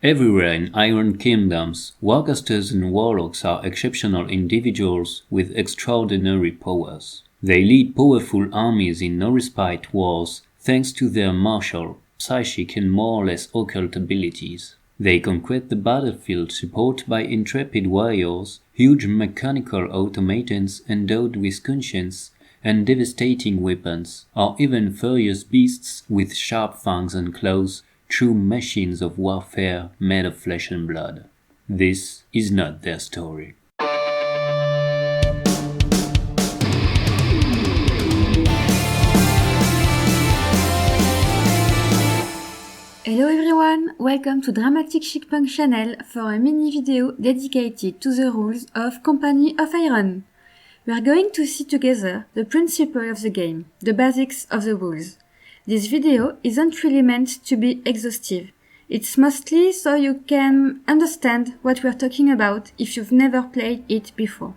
Everywhere in Iron Kingdoms, warcasters and warlocks are exceptional individuals with extraordinary powers. They lead powerful armies in no-respite wars thanks to their martial, psychic and more or less occult abilities. They conquer the battlefield supported by intrepid warriors, huge mechanical automatons endowed with conscience and devastating weapons, or even furious beasts with sharp fangs and claws, true machines of warfare made of flesh and blood. This is not their story. Hello everyone, welcome to Dramatic Chic-Punk channel for a mini video dedicated to the rules of Company of Iron. We are going to see together the principle of the game, the basics of the rules. This video isn't really meant to be exhaustive. It's mostly so you can understand what we're talking about if you've never played it before.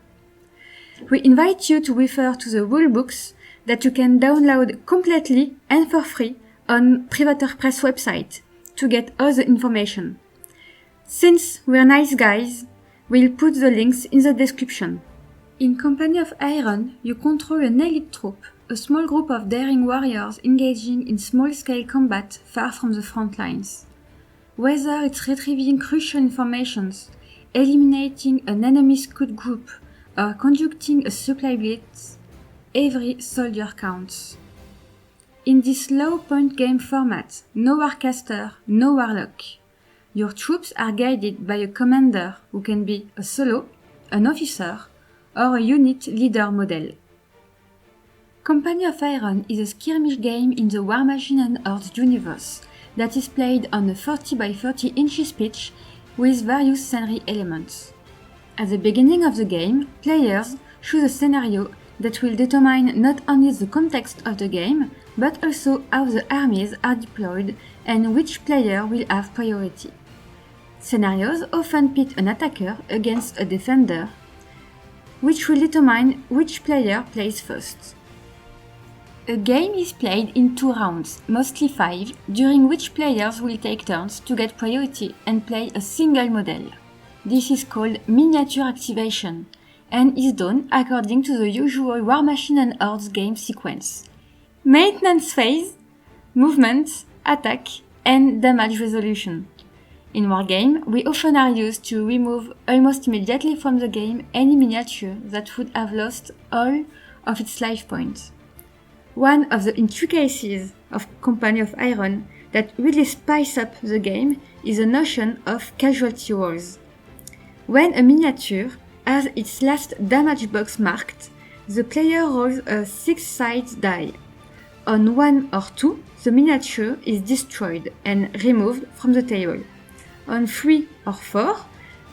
We invite you to refer to the rulebooks that you can download completely and for free on Privateer Press website to get all the information. Since we're nice guys, we'll put the links in the description. In Company of Iron, you control an elite troop, a small group of daring warriors engaging in small-scale combat far from the front lines. Whether it's retrieving crucial information, eliminating an enemy scout group, or conducting a supply blitz, every soldier counts. In this low-point game format, no warcaster, no warlock. Your troops are guided by a commander who can be a solo, an officer, or a unit leader model. Company of Iron is a skirmish game in the Warmachine and Horde universe that is played on a 40 by 30 inches pitch with various scenery elements. At the beginning of the game, players choose a scenario that will determine not only the context of the game, but also how the armies are deployed and which player will have priority. Scenarios often pit an attacker against a defender, which will determine which player plays first. A game is played in 2 rounds, mostly 5, during which players will take turns to get priority and play a single model. This is called miniature activation, and is done according to the usual Warmachine and Hordes game sequence: maintenance phase, movement, attack, and damage resolution. In Wargame, we often are used to remove almost immediately from the game any miniature that would have lost all of its life points. One of the intricacies of Company of Iron that really spice up the game is the notion of casualty rolls. When a miniature has its last damage box marked, the player rolls a 6-sided die. On 1 or 2, the miniature is destroyed and removed from the table. On 3 or 4,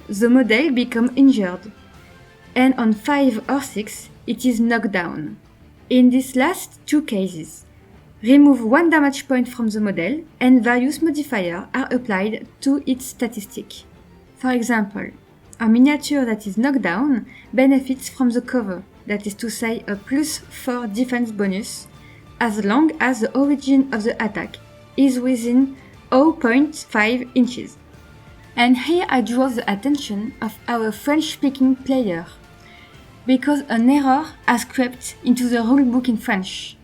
the model becomes injured, and on 5 or 6, it is knocked down. In these last 2 cases, remove 1 damage point from the model and various modifiers are applied to its statistic. For example, a miniature that is knocked down benefits from the cover, that is to say a +4 defense bonus, as long as the origin of the attack is within 0.5 inches. And here I draw the attention of our French-speaking player, because an error has crept into the rulebook in French.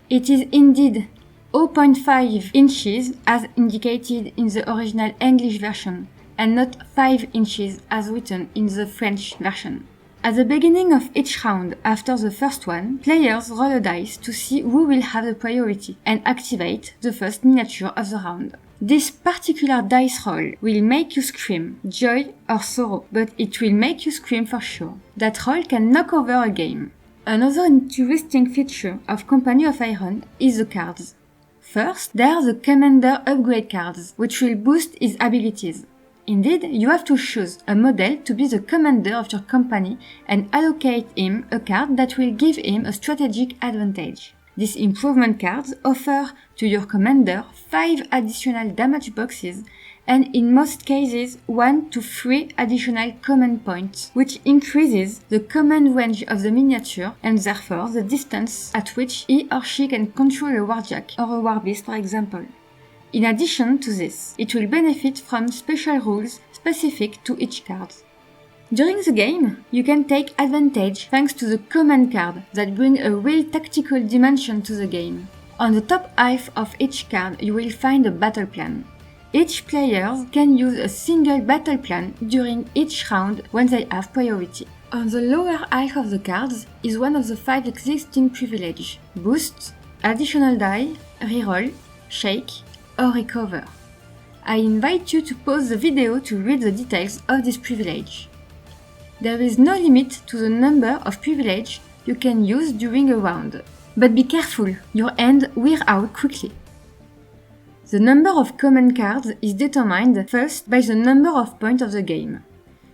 It is indeed 0.5 inches as indicated in the original English version, and not 5 inches as written in the French version. At the beginning of each round after the first one, players roll a dice to see who will have the priority and activate the first miniature of the round. This particular dice roll will make you scream, joy or sorrow, but it will make you scream for sure. That roll can knock over a game. Another interesting feature of Company of Iron is the cards. First, there are the Commander upgrade cards, which will boost his abilities. Indeed, you have to choose a model to be the commander of your company and allocate him a card that will give him a strategic advantage. These improvement cards offer to your commander 5 additional damage boxes and in most cases 1 to 3 additional command points, which increases the command range of the miniature and therefore the distance at which he or she can control a warjack or a warbeast, for example. In addition to this, it will benefit from special rules specific to each card. During the game, you can take advantage thanks to the command card that bring a real tactical dimension to the game. On the top half of each card, you will find a battle plan. Each player can use a single battle plan during each round when they have priority. On the lower half of the cards is one of the 5 existing privileges: Boost, Additional Die, Reroll, Shake, or Recover. I invite you to pause the video to read the details of this privilege. There is no limit to the number of privileges you can use during a round, but be careful, your hand wears out quickly. The number of command cards is determined first by the number of points of the game.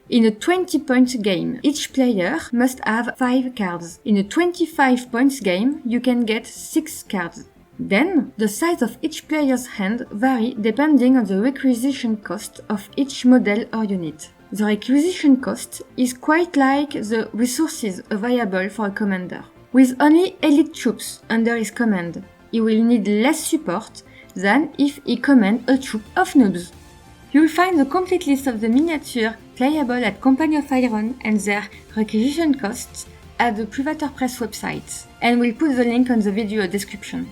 In a 20-point game, each player must have 5 cards. In a 25-point game, you can get 6 cards. Then, the size of each player's hand varies depending on the requisition cost of each model or unit. The requisition cost is quite like the resources available for a commander. With only elite troops under his command, he will need less support than if he commands a troop of noobs. You'll find the complete list of the miniatures playable at Company of Iron and their requisition costs at the Privateer Press website, and we'll put the link on the video description.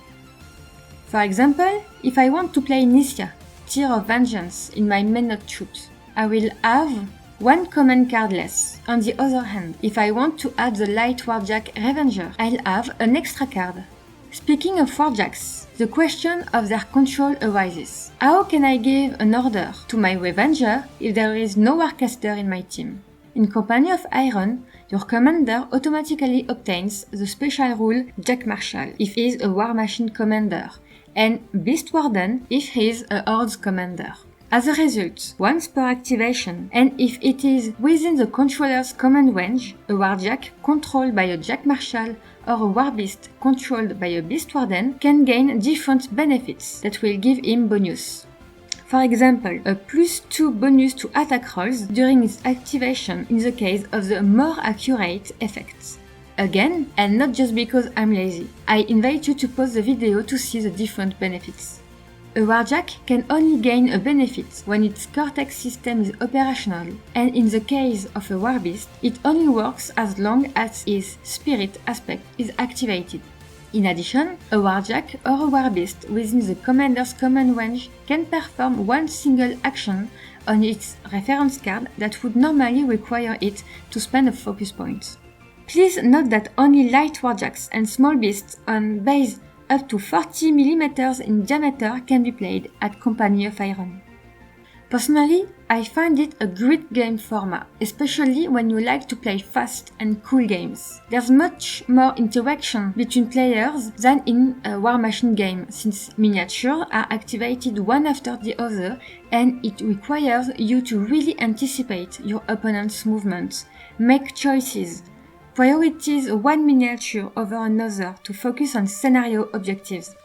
For example, if I want to play Nisya, Tear of Vengeance, in my Menot troops, I will have 1 command card less. On the other hand, if I want to add the Light Warjack Revenger, I'll have an extra card. Speaking of Warjacks, the question of their control arises. How can I give an order to my Revenger if there is no Warcaster in my team? In Company of Iron, your commander automatically obtains the special rule Jack Marshal if he is a War Machine commander, and Beast Warden if he is a Hordes commander. As a result, once per activation, and if it is within the controller's command range, a Warjack controlled by a Jack Marshal or a Warbeast controlled by a Beast Warden can gain different benefits that will give him bonus. For example, a +2 bonus to attack rolls during its activation in the case of the more accurate effects. Again, and not just because I'm lazy, I invite you to pause the video to see the different benefits. A Warjack can only gain a benefit when its Cortex system is operational, and in the case of a Warbeast, it only works as long as his Spirit aspect is activated. In addition, a Warjack or a Warbeast within the commander's command range can perform one single action on its reference card that would normally require it to spend a focus point. Please note that only light Warjacks and small beasts on base up to 40 mm in diameter can be played at Company of Iron. Personally, I find it a great game format, especially when you like to play fast and cool games. There's much more interaction between players than in a War Machine game, since miniatures are activated one after the other and it requires you to really anticipate your opponent's movements, make choices, prioritize one miniature over another to focus on scenario objectives,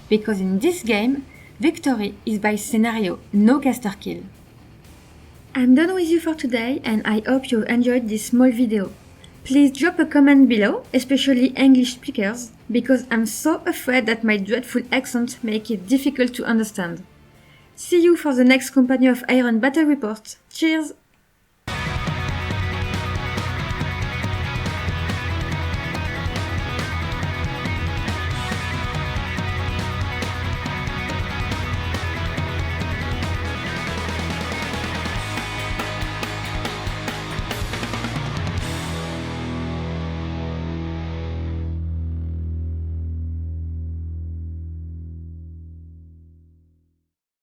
because in this game, victory is by scenario, no caster kill. I'm done with you for today and I hope you enjoyed this small video. Please drop a comment below, especially English speakers, because I'm so afraid that my dreadful accent make it difficult to understand. See you for the next Company of Iron battle report. Cheers!